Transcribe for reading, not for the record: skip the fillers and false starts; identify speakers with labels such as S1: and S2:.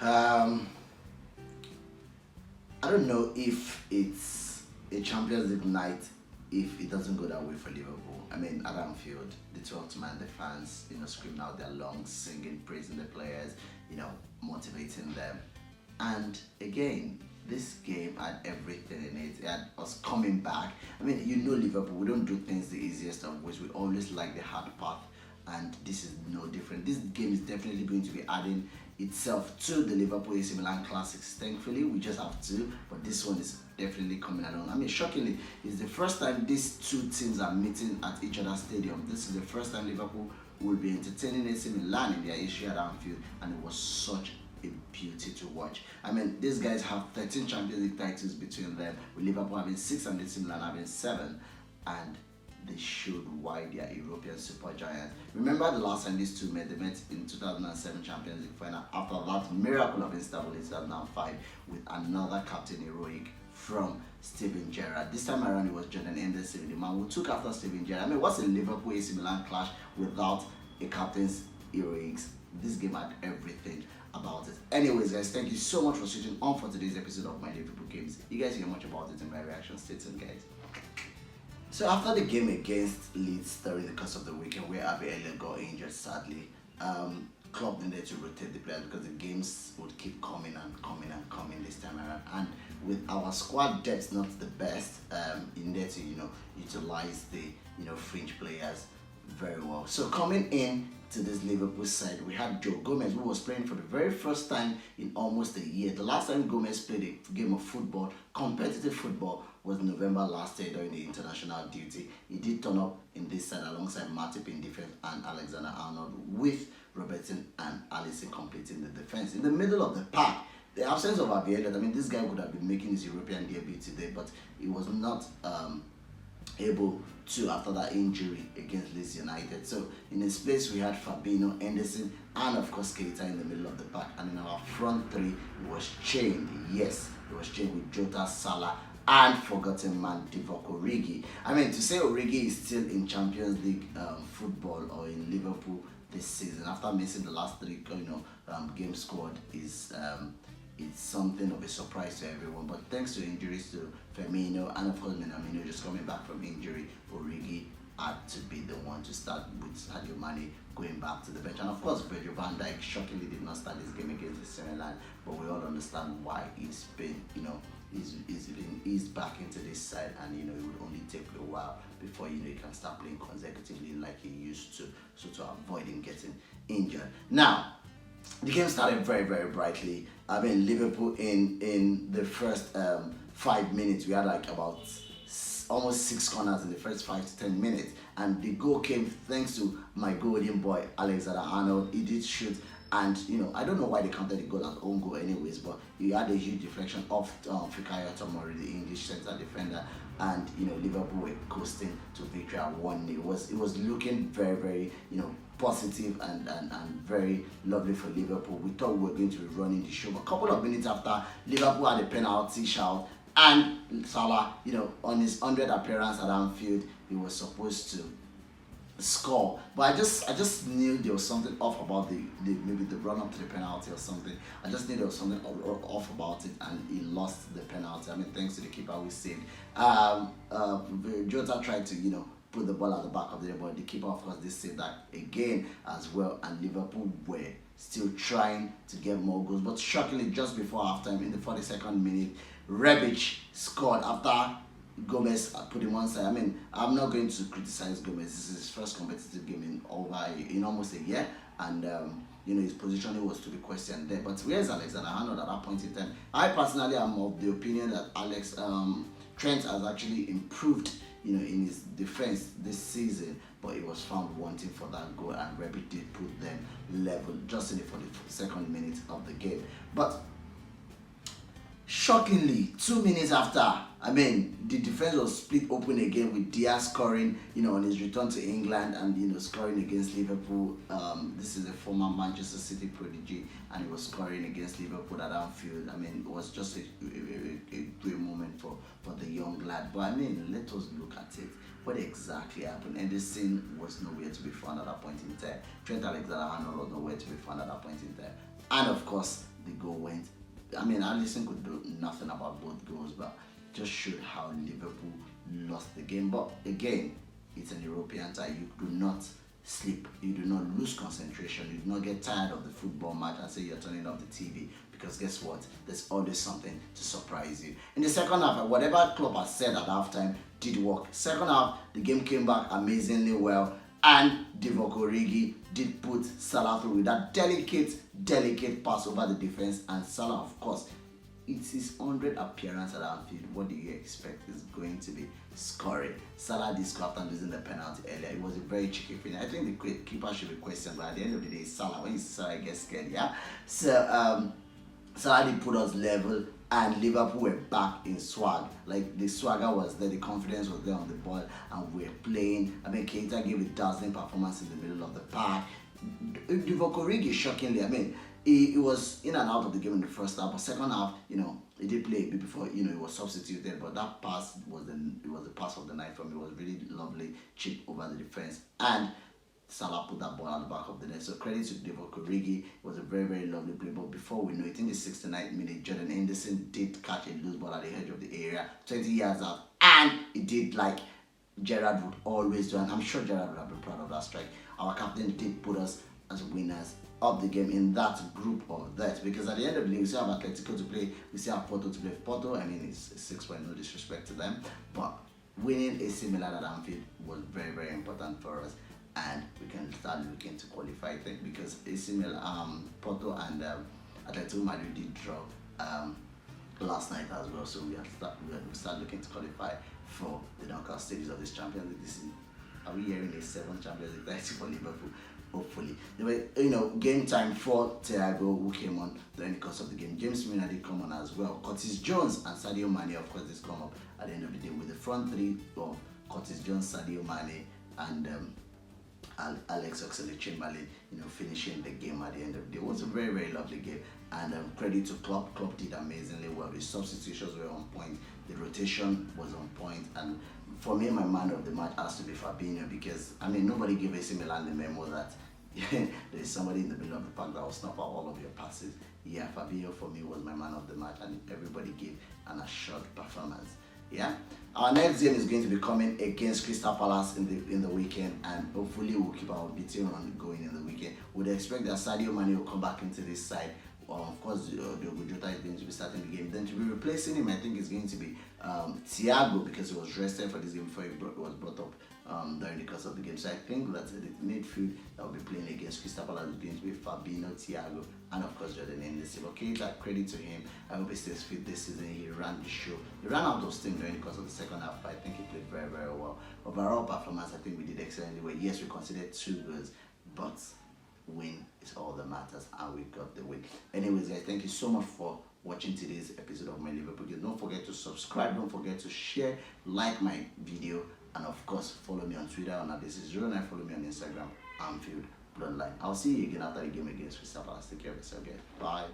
S1: Um, I don't know if it's a Champions League night if it doesn't go that way for Liverpool. I mean, at Anfield, the 12th man, the fans, screaming out their lungs, singing, praising the players, motivating them. And again, this game had everything in it. It had us coming back. I mean, Liverpool, we don't do things the easiest of ways. We always like the hard path, and this is no different. This game is definitely going to be adding itself to the Liverpool AC Milan classics. Thankfully, we just have two, but this one is definitely coming along. I mean, shockingly, it's the first time these two teams are meeting at each other's stadium. This is the first time Liverpool will be entertaining AC Milan in their history at Anfield, and it was such a beauty to watch. I mean, these guys have 13 Champions League titles between them, with Liverpool having 6 and AC Milan having 7, and they showed why they are European super giants. Remember the last time these two met? They met in 2007 Champions League final. After that miracle of Istanbul in 2005 with another captain heroic from Steven Gerrard. This time around it was Jordan Henderson, the man who took after Steven Gerrard. I mean, what's a Liverpool AC Milan clash without a captain's heroics? This game had everything about it. Anyways, guys, thank you so much for switching on for today's episode of My Liverpool Games. You guys hear much about it in my reaction. Stay tuned, guys. So after the game against Leeds during the course of the weekend, where Abbey Elliott got injured sadly, Klopp needed to rotate the players because the games would keep coming and coming and coming this time around. And with our squad depth not the best, in there to utilize the fringe players very well. So coming in to this Liverpool side, we had Joe Gomez, who was playing for the very first time in almost a year. The last time Gomez played a game of football, competitive football, was November last year during the international duty. He did turn up in this side alongside Matip in defense and Alexander Arnold, with Robertson and Alisson completing the defense. In the middle of the pack, the absence of Abiel, I mean, this guy would have been making his European debut today, but he was not able to after that injury against Leeds United. So in his place we had Fabinho, Henderson, and of course Keita in the middle of the pack. And in our front three, it was chained. Yes, it was chained with Jota, Salah, and forgotten man Divock Origi. I mean, to say Origi is still in Champions League football or in Liverpool this season after missing the last three game squad is it's something of a surprise to everyone. But thanks to injuries to Firmino and of course Minamino just coming back from injury, Origi had to be the one to start, with Sadio Mane going back to the bench. And of course Virgil van Dijk shockingly did not start this game against AC Milan, but we all understand why he's been he's been eased back into this side, and it would only take a while before he can start playing consecutively like he used to, so to avoid him getting injured. Now the game started very, very brightly. I mean, Liverpool in the first 5 minutes, we had like about almost 6 corners in the first 5 to 10 minutes, and the goal came thanks to my golden boy Alexander Arnold. He did shoot, and I don't know why they counted the goal as own goal anyways, but he had a huge deflection off Fikayo Tomori, the English centre defender, and Liverpool were coasting to victory at 1-0. It was looking very, very positive and very lovely for Liverpool. We thought we were going to be running the show, but a couple of minutes after, Liverpool had a penalty shout, and Salah, on his 100th appearance at Anfield, he was supposed to score. But I just knew there was something off about maybe the run up to the penalty or something. I just knew there was something off about it, and he lost the penalty. I mean, thanks to the keeper we saved. Jota tried to put the ball at the back of the net, but the keeper of course did save that again as well, and Liverpool were still trying to get more goals. But shockingly, just before halftime, in the 42nd minute, Rebic scored after Gomez put him one side. I mean, I'm not going to criticize Gomez. This is his first competitive game in almost a year, and his positioning was to be questioned there. But where's Alexander Arnold at that point in time? I personally am of the opinion that Trent has actually improved in his defense this season, but he was found wanting for that goal, and Rebic did put them level just in the 42nd minute of the game. But shockingly, 2 minutes after, I mean, the defense was split open again with Diaz scoring, on his return to England, and scoring against Liverpool. This is a former Manchester City prodigy, and he was scoring against Liverpool at Anfield. I mean, it was just a great moment for the young lad. But I mean, let us look at it. What exactly happened? Henderson was nowhere to be found at that point in time. Trent Alexander-Arnold was nowhere to be found at that point in time. And of course, the goal went. I mean, Alisson could do nothing about both goals, but just showed how Liverpool lost the game. But again, it's an European tie. You do not sleep. You do not lose concentration. You do not get tired of the football match and say you're turning off the TV, because guess what? There's always something to surprise you. In the second half, whatever Klopp has said at halftime did work. Second half, the game came back amazingly well, and Divock Origi did put Salah through with that delicate pass over the defense, and Salah, of course, it's his 100th appearance at Anfield. What do you expect is going to be scoring? Salah did score after losing the penalty earlier. It was a very cheeky finish. I think the keeper should be questioned, but at the end of the day, Salah, when you see Salah, get scared, yeah? So, Salah did put us level, and Liverpool were back in swag. Like, the swagger was there, the confidence was there on the ball, and we're playing. I mean, Keita gave a dazzling performance in the middle of the park. Divock Origi, shockingly, I mean, he was in and out of the game in the first half, but second half, he did play a bit before, he was substituted, but that pass was the pass of the night for me. It was really lovely, chip over the defense, and Salah put that ball at the back of the net. So credit to Divock Origi. It was a very, very lovely play. But before we know it, in the 69th minute, Jordan Henderson did catch a loose ball at the edge of the area, 20 yards out, and it did like Gerrard would always do, and I'm sure Gerrard would have been proud of that strike. Our captain did put us as winners of the game in that group of that, because at the end of the day, we still have Atletico to play, we still have Porto to play. Porto, I mean, it's 6 point, no disrespect to them, but winning AC Milan at Anfield was very, very important for us, and we can start looking to qualify, I think, because AC Milan, Porto and Atletico Madrid did draw last night as well, so we start looking to qualify for the knockout stages of this Champions League this season. Are we hearing a 7th Champions League title for Liverpool? Hopefully. Game time for Thiago, who came on during the course of the game. James Milner did come on as well. Curtis Jones and Sadio Mane, of course, did come up at the end of the day with the front three of Curtis Jones, Sadio Mane, and Alex Oxlade-Chamberlain, finishing the game at the end of the day. It was a very, very lovely game, and credit to Klopp. Klopp did amazingly well. The substitutions were on point, the rotation was on point, and for me, my man of the match has to be Fabinho, because I mean, nobody gave AC Milan the memo that there's somebody in the middle of the park that will snap out all of your passes. Yeah, Fabinho for me was my man of the match, and everybody gave an assured performance. Yeah, our next game is going to be coming against Crystal Palace in the weekend, and hopefully we'll keep our beating run going in the weekend. We'd expect that Sadio Mane will come back into this side. Of course, Diogo Jota is going to be starting the game. Then to be replacing him, I think it's going to be Thiago, because he was rested for this game before he was brought up during the course of the game. So I think that the midfield that will be playing against Crystal Palace is going to be Fabinho, Thiago, and of course Jordan Henderson. Okay, that credit to him. I hope he stays fit this season. He ran the show. He ran out of steam during the course of the second half, but I think he played very, very well. Overall performance, I think we did excellently well. Yes, we considered 2 goals, but win is all that matters, and we got the win. Anyways, guys, thank you so much for watching today's episode of my Liverpool Game. Don't forget to subscribe, don't forget to share, like my video, and of course follow me on Twitter on @this_is09. Follow me on Instagram, Anfield Lights. I'll see you again after the game against Crystal Palace. Take care of yourself, guys. Bye.